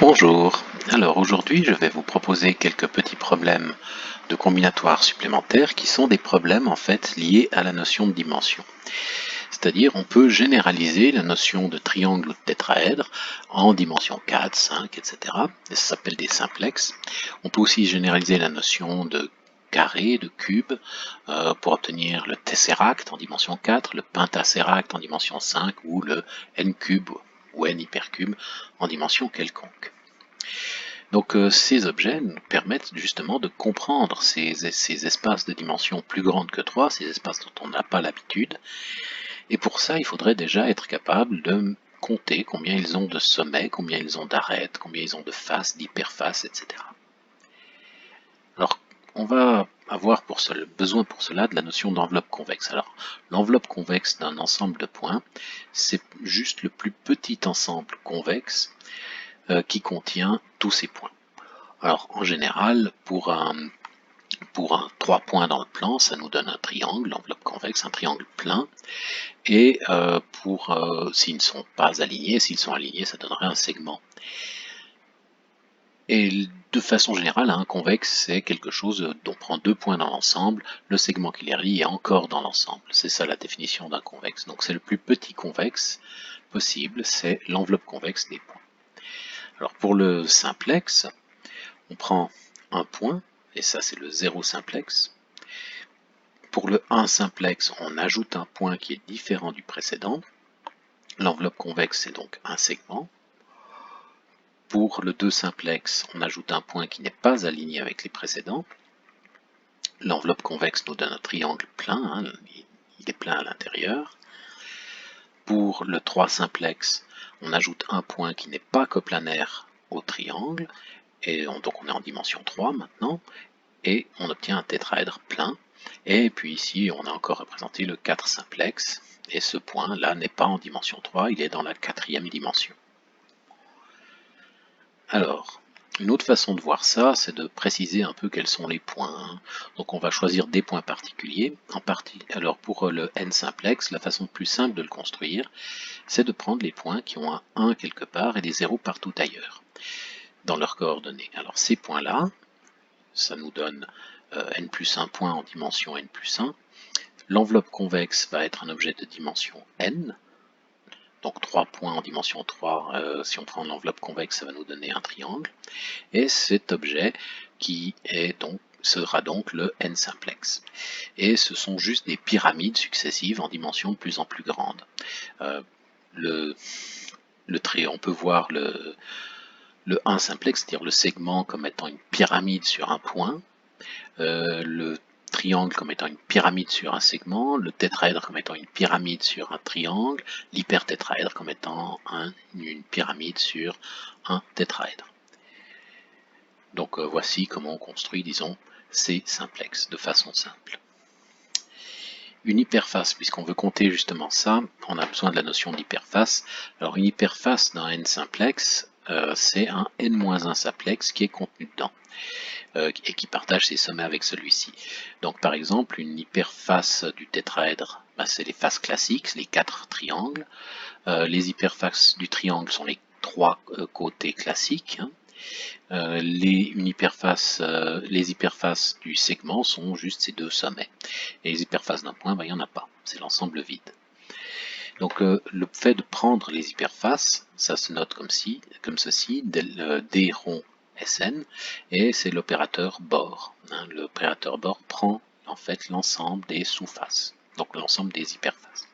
Bonjour, alors aujourd'hui je vais vous proposer quelques petits problèmes de combinatoire supplémentaires qui sont des problèmes en fait liés à la notion de dimension. C'est-à-dire on peut généraliser la notion de triangle ou de tétraèdre en dimension 4, 5, etc. Ça s'appelle des simplexes. On peut aussi généraliser la notion de carré, de cube, pour obtenir le tesseract en dimension 4, le pentaseract en dimension 5 ou le n cube ou n hypercube en dimension quelconque. Donc ces objets nous permettent justement de comprendre ces espaces de dimension plus grande que 3, ces espaces dont on n'a pas l'habitude, et pour ça il faudrait déjà être capable de compter combien ils ont de sommets, combien ils ont d'arêtes, combien ils ont de faces, d'hyperfaces, etc. Alors on va avoir besoin pour cela de la notion d'enveloppe convexe. Alors l'enveloppe convexe d'un ensemble de points, c'est juste le plus petit ensemble convexe qui contient tous ces points. Alors en général, pour un 3 points dans le plan, ça nous donne un triangle, l'enveloppe convexe, un triangle plein. Et s'ils ne sont pas alignés, s'ils sont alignés, ça donnerait un segment. Et de façon générale, un convexe, c'est quelque chose dont on prend 2 points dans l'ensemble, le segment qui les relie est encore dans l'ensemble. C'est ça la définition d'un convexe. Donc c'est le plus petit convexe possible, c'est l'enveloppe convexe des points. Alors pour le simplexe, on prend un point, et ça c'est le 0 simplexe. Pour le 1 simplexe, on ajoute un point qui est différent du précédent. L'enveloppe convexe, c'est donc un segment. Pour le 2 simplexe, on ajoute un point qui n'est pas aligné avec les précédents. L'enveloppe convexe nous donne un triangle plein, il est plein à l'intérieur. Pour le 3 simplexe, on ajoute un point qui n'est pas coplanaire au triangle, et donc on est en dimension 3 maintenant, et on obtient un tétraèdre plein. Et puis ici, on a encore représenté le 4 simplexe, et ce point-là n'est pas en dimension 3, il est dans la 4e dimension. Alors, une autre façon de voir ça, c'est de préciser un peu quels sont les points. Donc on va choisir des points particuliers. Alors pour le n simplexe, la façon plus simple de le construire, c'est de prendre les points qui ont un 1 quelque part et des 0 partout ailleurs, dans leurs coordonnées. Alors ces points-là, ça nous donne n plus 1 point en dimension n plus 1. L'enveloppe convexe va être un objet de dimension n, donc 3 points en dimension 3, si on prend l'enveloppe convexe, ça va nous donner un triangle, et cet objet qui sera donc le n simplexe. Et ce sont juste des pyramides successives en dimension de plus en plus grande. On peut voir le 1 simplexe, c'est-à-dire le segment comme étant une pyramide sur un point, le triangle comme étant une pyramide sur un segment, le tétraèdre comme étant une pyramide sur un triangle, l'hypertétraèdre comme étant une pyramide sur un tétraèdre. Donc voici comment on construit, disons, ces simplexes de façon simple. Une hyperface, puisqu'on veut compter justement ça, on a besoin de la notion d'hyperface. Alors une hyperface d'un n simplexe, c'est un n-1 simplexe qui est contenu dedans. Et qui partage ses sommets avec celui-ci. Donc par exemple, une hyperface du tétraèdre, c'est les faces classiques, les 4 triangles. Les hyperfaces du triangle sont les 3 côtés classiques. Les hyperfaces du segment sont juste ces 2 sommets. Et les hyperfaces d'un point, il n'y en a pas, c'est l'ensemble vide. Donc le fait de prendre les hyperfaces, ça se note comme ceci, d rond Sn, et c'est l'opérateur bord. L'opérateur bord prend en fait l'ensemble des sous-faces, donc l'ensemble des hyperfaces.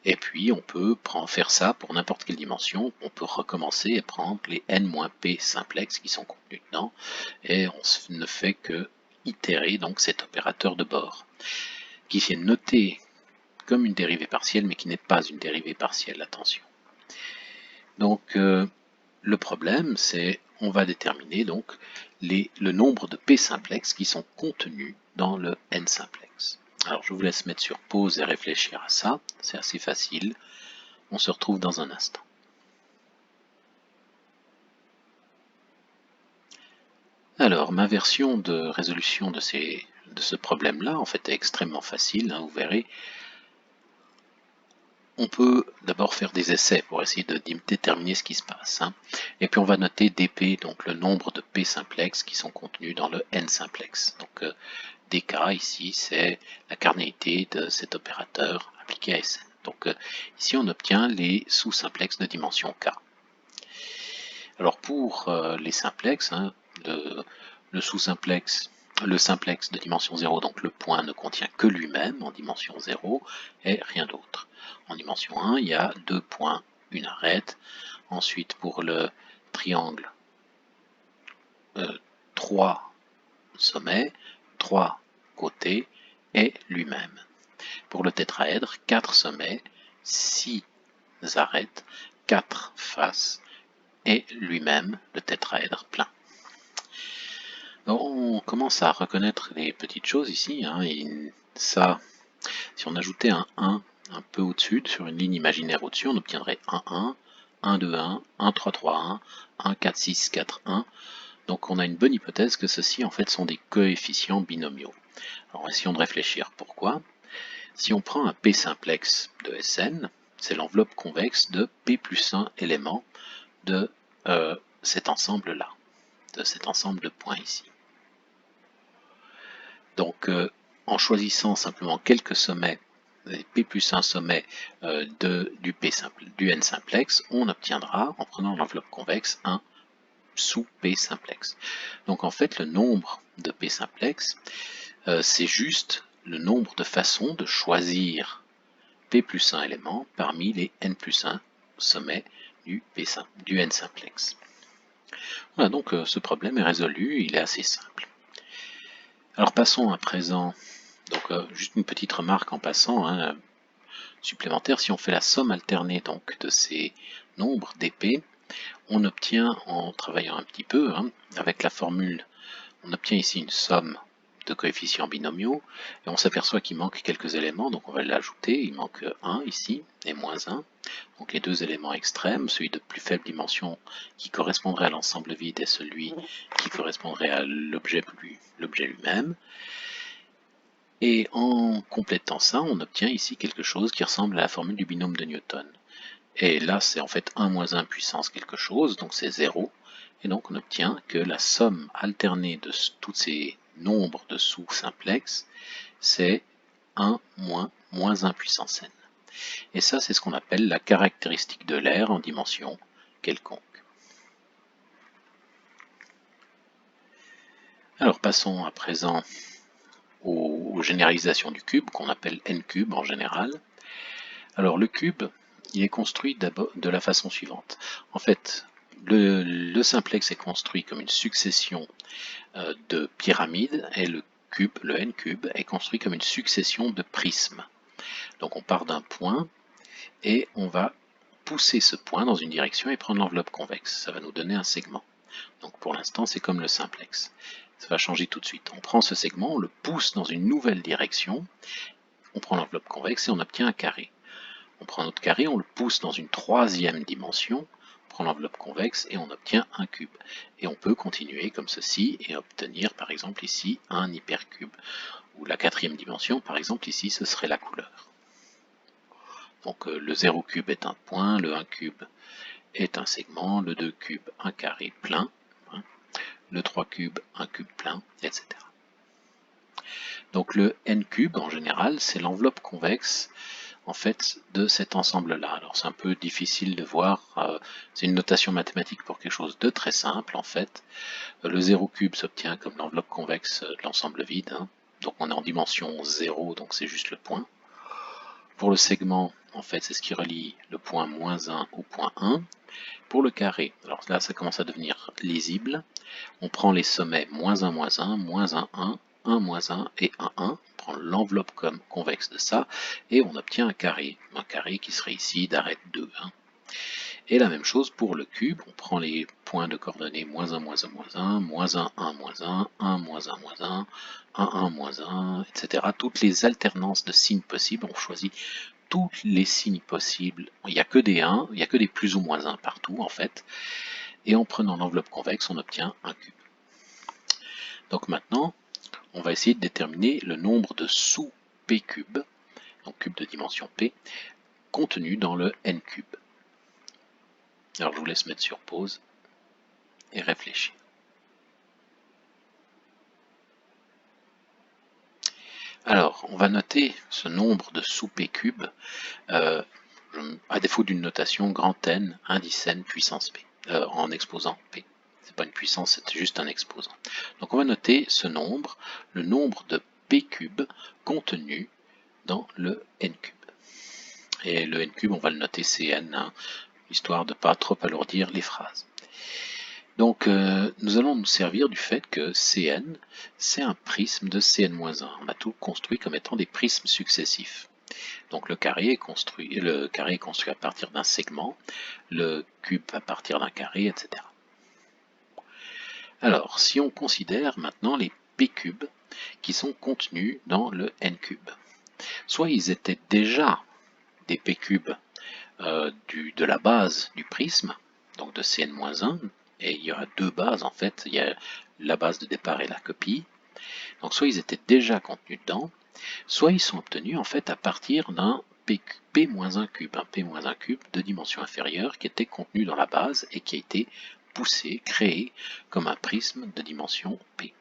Et puis on peut faire ça pour n'importe quelle dimension, on peut recommencer et prendre les n-p simplexes qui sont contenus dedans, et on ne fait que itérer donc cet opérateur de bord, qui est noté comme une dérivée partielle, mais qui n'est pas une dérivée partielle, attention. Donc le problème, c'est on va déterminer donc le nombre de p simplexes qui sont contenus dans le n simplexe. Alors je vous laisse mettre sur pause et réfléchir à ça, c'est assez facile. On se retrouve dans un instant. Alors ma version de résolution de ce problème-là, en fait, est extrêmement facile, vous verrez. on peut d'abord faire des essais pour essayer de déterminer ce qui se passe, hein. Et puis on va noter dp, donc le nombre de p simplex qui sont contenus dans le n simplex. Donc dk ici c'est la cardinalité de cet opérateur appliqué à Sn. Donc ici on obtient les sous-simplex de dimension k. Alors pour les simplex, hein, le sous-simplex, le simplex de dimension 0, donc le point ne contient que lui-même en dimension 0 et rien d'autre. En dimension 1, il y a 2 points, une arête. Ensuite pour le triangle, 3 sommets, 3 côtés et lui-même. Pour le tétraèdre, 4 sommets, 6 arêtes, 4 faces et lui-même le tétraèdre plein. Donc on commence à reconnaître les petites choses ici, hein, et ça, si on ajoutait un 1 un peu au-dessus, sur une ligne imaginaire au-dessus, on obtiendrait 1, 1, 1, 2, 1, 1, 3, 3, 1, 1, 4, 6, 4, 1. Donc on a une bonne hypothèse que ceux-ci en fait sont des coefficients binomiaux. Alors essayons de réfléchir. Pourquoi? Si on prend un P simplex de Sn, c'est l'enveloppe convexe de P plus 1 éléments de cet ensemble-là, de cet ensemble de points ici. Donc en choisissant simplement quelques sommets, P plus 1 sommet du N simplex, on obtiendra, en prenant l'enveloppe convexe, un sous P simplex. Donc en fait, le nombre de P simplex, c'est juste le nombre de façons de choisir P plus 1 élément parmi les N plus 1 sommets du N simplex. Voilà, donc ce problème est résolu, il est assez simple. Alors passons à présent, donc juste une petite remarque en passant, hein, supplémentaire, si on fait la somme alternée donc de ces nombres dp, on obtient, en travaillant un petit peu, hein, avec la formule, on obtient ici une somme de coefficients binomiaux, et on s'aperçoit qu'il manque quelques éléments, donc on va l'ajouter, il manque 1 ici, et moins 1, donc les deux éléments extrêmes, celui de plus faible dimension qui correspondrait à l'ensemble vide et celui qui correspondrait à l'objet lui-même. Et en complétant ça, on obtient ici quelque chose qui ressemble à la formule du binôme de Newton. Et là, c'est en fait 1 moins 1 puissance quelque chose, donc c'est 0. Et donc on obtient que la somme alternée de tous ces nombres de sous-simplex, c'est 1 moins 1 puissance n. Et ça, c'est ce qu'on appelle la caractéristique de l'air en dimension quelconque. Alors passons à présent aux généralisations du cube, qu'on appelle n cube en général. Alors le cube, il est construit de la façon suivante. En fait, le simplex est construit comme une succession de pyramides et le cube, le n cube, est construit comme une succession de prismes. Donc on part d'un point et on va pousser ce point dans une direction et prendre l'enveloppe convexe. Ça va nous donner un segment. Donc pour l'instant, c'est comme le simplex. Ça va changer tout de suite. On prend ce segment, on le pousse dans une nouvelle direction, on prend l'enveloppe convexe et on obtient un carré. On prend notre carré, on le pousse dans une troisième dimension, on prend l'enveloppe convexe et on obtient un cube. Et on peut continuer comme ceci et obtenir par exemple ici un hypercube. Ou la quatrième dimension, par exemple ici, ce serait la couleur. Donc le 0 cube est un point, le 1 cube est un segment, le 2 cube un carré plein, hein, le 3 cube un cube plein, etc. Donc le n cube en général, c'est l'enveloppe convexe en fait de cet ensemble-là. Alors c'est un peu difficile de voir, c'est une notation mathématique pour quelque chose de très simple en fait. Le 0 cube s'obtient comme l'enveloppe convexe de l'ensemble vide, hein. Donc on est en dimension 0, donc c'est juste le point. Pour le segment, en fait, c'est ce qui relie le point moins 1 au point 1. Pour le carré, alors là ça commence à devenir lisible. On prend les sommets moins 1, moins 1, moins 1, 1, 1, moins 1 et 1, 1. On prend l'enveloppe comme convexe de ça et on obtient un carré qui serait ici d'arête 2. Hein. Et la même chose pour le cube, on prend les points de coordonnées moins 1, moins 1, moins 1, moins 1, 1, moins 1, 1, moins 1, moins 1, 1, 1, moins 1, etc. Toutes les alternances de signes possibles, on choisit tous les signes possibles. Il n'y a que des 1, il n'y a que des plus ou moins 1 partout en fait. Et en prenant l'enveloppe convexe, on obtient un cube. Donc maintenant, on va essayer de déterminer le nombre de sous-p cubes, donc cube de dimension p, contenu dans le n cube. Alors je vous laisse mettre sur pause et réfléchir. Alors, on va noter ce nombre de sous p cube, à défaut d'une notation grand N, indice N, puissance P, en exposant P. C'est pas une puissance, c'est juste un exposant. Donc on va noter ce nombre, le nombre de P cube contenu dans le N cube. Et le N cube, on va le noter Cn, hein, histoire de ne pas trop alourdir les phrases. Donc nous allons nous servir du fait que Cn, c'est un prisme de Cn-1. On a tout construit comme étant des prismes successifs. Donc le carré est construit à partir d'un segment, le cube à partir d'un carré, etc. Alors, si on considère maintenant les p cubes qui sont contenus dans le n cube, soit ils étaient déjà des p cubes de la base du prisme, donc de Cn-1, et il y aura deux bases en fait, il y a la base de départ et la copie, donc soit ils étaient déjà contenus dedans, soit ils sont obtenus en fait à partir d'un P-1 cube, un P-1 cube de dimension inférieure qui était contenu dans la base et qui a été poussé, créé comme un prisme de dimension P.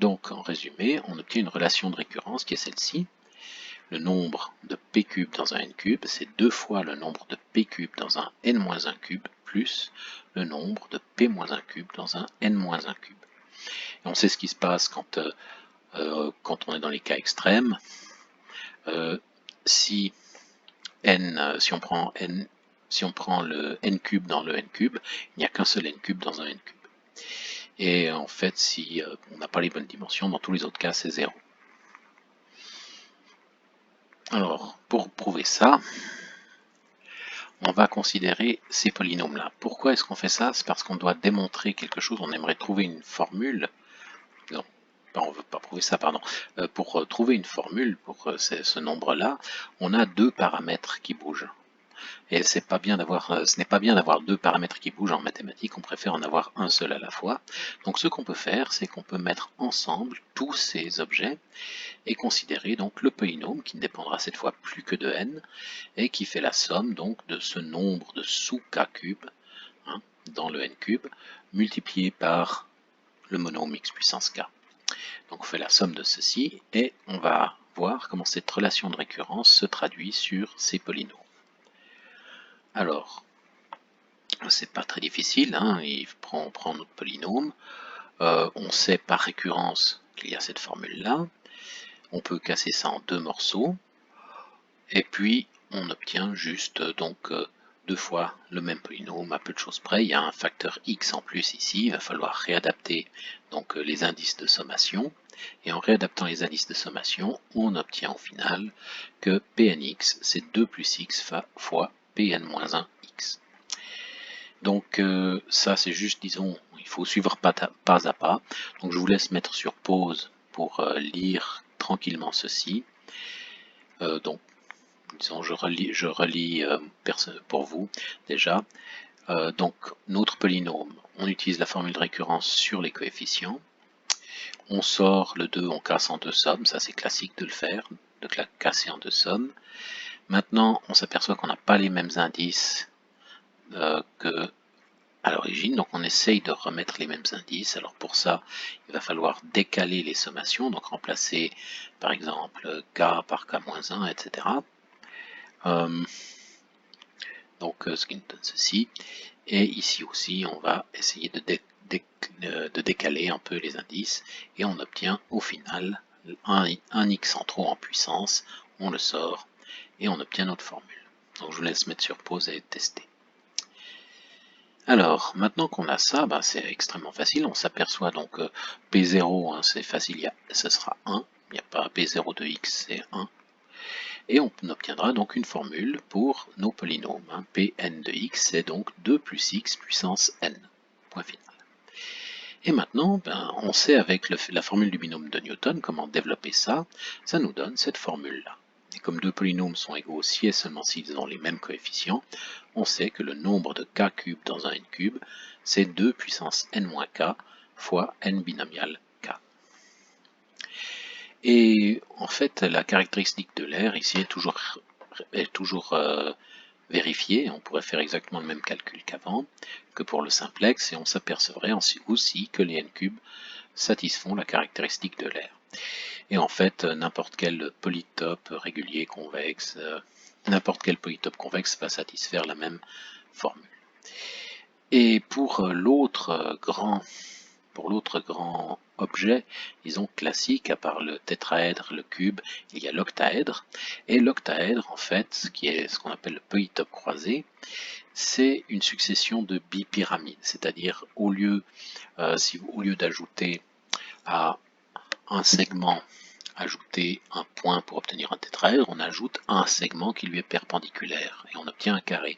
Donc en résumé, on obtient une relation de récurrence qui est celle-ci. Le nombre de p cube dans un n cube, c'est 2 fois le nombre de p cube dans un n-1 cube, plus le nombre de p-1 cube dans un n-1 cube. Et on sait ce qui se passe quand on est dans les cas extrêmes. Si on prend le n cube dans le n cube, il n'y a qu'un seul n cube dans un n cube. Et en fait, si on n'a pas les bonnes dimensions, dans tous les autres cas, c'est 0. Alors, pour prouver ça, on va considérer ces polynômes-là. Pourquoi est-ce qu'on fait ça? C'est parce qu'on doit démontrer quelque chose, on aimerait trouver une formule. Non, on ne veut pas prouver ça, pardon. Pour trouver une formule pour ce nombre-là, on a deux paramètres qui bougent. Et ce n'est pas bien d'avoir deux paramètres qui bougent en mathématiques, on préfère en avoir un seul à la fois. Donc ce qu'on peut faire, c'est qu'on peut mettre ensemble tous ces objets et considérer donc le polynôme qui ne dépendra cette fois plus que de n et qui fait la somme donc de ce nombre de sous k cube, hein, dans le n cube, multiplié par le monôme x puissance k. Donc on fait la somme de ceci et on va voir comment cette relation de récurrence se traduit sur ces polynômes. Alors, c'est pas très difficile, hein, on prend notre polynôme, on sait par récurrence qu'il y a cette formule-là, on peut casser ça en deux morceaux, et puis on obtient juste donc deux fois le même polynôme à peu de choses près. Il y a un facteur x en plus ici, il va falloir réadapter donc les indices de sommation, et en réadaptant les indices de sommation, on obtient au final que Pnx c'est 2 plus x fois Pn-1x. Donc ça c'est juste, disons, il faut suivre pas à pas. Donc je vous laisse mettre sur pause pour lire tranquillement ceci. Donc disons, je relis pour vous déjà. Donc notre polynôme, on utilise la formule de récurrence sur les coefficients. On sort le 2, on casse en deux sommes, ça c'est classique de le faire, de la casser en deux sommes. Maintenant on s'aperçoit qu'on n'a pas les mêmes indices que à l'origine, donc on essaye de remettre les mêmes indices. Alors pour ça, il va falloir décaler les sommations, donc remplacer par exemple k par k-1, etc. Ce qui nous donne ceci. Et ici aussi, on va essayer de décaler un peu les indices, et on obtient au final un x en trop en puissance, on le sort, et on obtient notre formule. Donc je vous laisse mettre sur pause et tester. Alors, maintenant qu'on a ça, c'est extrêmement facile. On s'aperçoit donc P0, hein, c'est facile, ce sera 1. Il n'y a pas P0 de x, c'est 1. Et on obtiendra donc une formule pour nos polynômes. Hein. Pn de x, c'est donc 2 plus x puissance n. Point final. Et maintenant, on sait avec la formule du binôme de Newton comment développer ça. Ça nous donne cette formule-là. Et comme deux polynômes sont égaux si et seulement s'ils ont les mêmes coefficients, on sait que le nombre de k cube dans un n cube, c'est 2 puissance n-k fois n binomial k. Et en fait, la caractéristique de l'air ici est toujours vérifié. On pourrait faire exactement le même calcul qu'avant, que pour le simplex, et on s'apercevrait aussi que les n-cubes satisfont la caractéristique de l'air. Et en fait, n'importe quel polytope régulier convexe, n'importe quel polytope convexe va satisfaire la même formule. Et pour l'autre grand objet, disons classique, à part le tétraèdre, le cube, il y a l'octaèdre. Et l'octaèdre, en fait, qui est ce qu'on appelle le polytope croisé, c'est une succession de bipyramides. C'est-à-dire, au lieu d'ajouter à un segment, ajouter un point pour obtenir un tétraèdre, on ajoute un segment qui lui est perpendiculaire et on obtient un carré.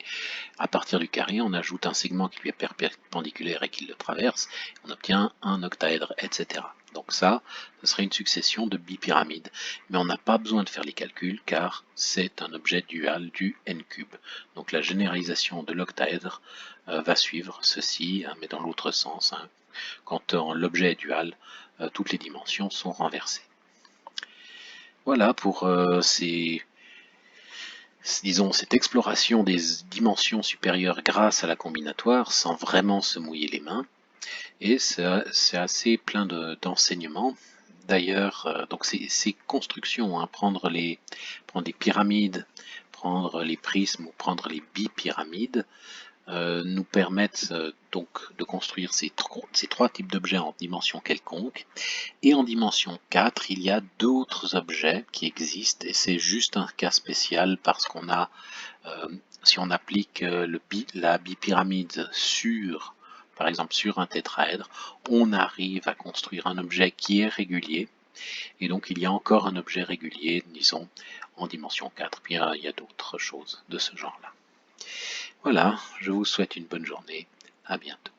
À partir du carré, on ajoute un segment qui lui est perpendiculaire et qui le traverse, on obtient un octaèdre, etc. Donc ça, ce serait une succession de bipyramides. Mais on n'a pas besoin de faire les calculs car c'est un objet dual du n-cube. Donc la généralisation de l'octaèdre va suivre ceci, mais dans l'autre sens. Quand l'objet est dual, toutes les dimensions sont renversées. Voilà pour cette exploration des dimensions supérieures grâce à la combinatoire sans vraiment se mouiller les mains. Et c'est assez plein d'enseignements. D'ailleurs, donc ces constructions, prendre des pyramides, prendre les prismes ou prendre les bipyramides, nous permettent donc de construire ces trois types d'objets en dimension quelconque. Et en dimension 4, il y a d'autres objets qui existent, et c'est juste un cas spécial parce qu'on a, si on applique la bipyramide par exemple sur un tétraèdre, on arrive à construire un objet qui est régulier, et donc il y a encore un objet régulier, disons, en dimension 4. Puis il y a d'autres choses de ce genre-là. Voilà, je vous souhaite une bonne journée, à bientôt.